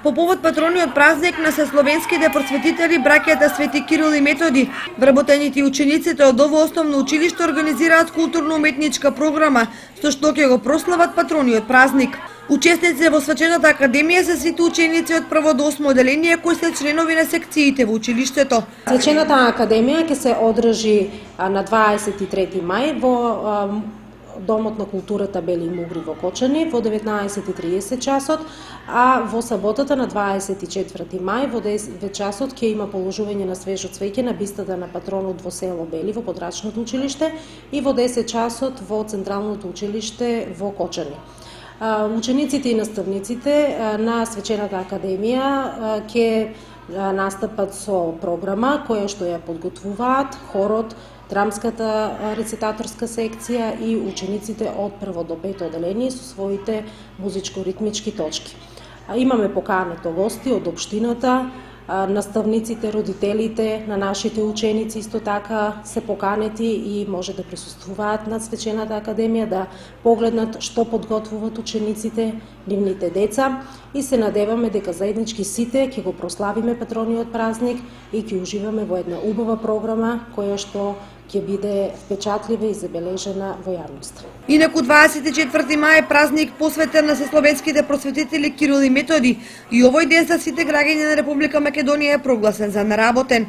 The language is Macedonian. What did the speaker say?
По повод патрониот празник на сесловенските просветители, браќата Свети Кирил и Методи, вработените и учениците од ово основно училиште организираат културно-уметничка програма, со што ќе го прослават патрониот празник. Учесници во свечената академија се сите ученици од прво до 8 оделение кои се членови на секциите во училиштето. Свечената академија ќе се одржи на 23 мај во Домот на културата Бели Мугри во Кочани во 19:30 часот, а во саботата на 24 мај во 9 часот ќе има положување на свежо цвеќе на бистата на патронот во село Бели во Подрачното училиште и во 10 часот во Централното училиште во Кочани. Учениците и наставниците на Свечената академија ќе настапат со програма која што ја подготвуваат хорот, драмската рецитаторска секција и учениците од прво до пето оделение со своите музичко-ритмички точки. Имаме покането гости од општината, наставниците, родителите на нашите ученици исто така се поканети и може да присуствуваат на Свечената академија, да погледнат што подготвуваат учениците, нивните деца и се надеваме дека заеднички сите ќе го прославиме патрониот празник и ќе уживаме во една убава програма која што ќе биде впечатлива и забележена во јавноста. Инаку 24 мај е празник посветен на сесловенските просветители Кирил и Методи и овој ден за сите граѓани на Република Македонија е прогласен за неработен.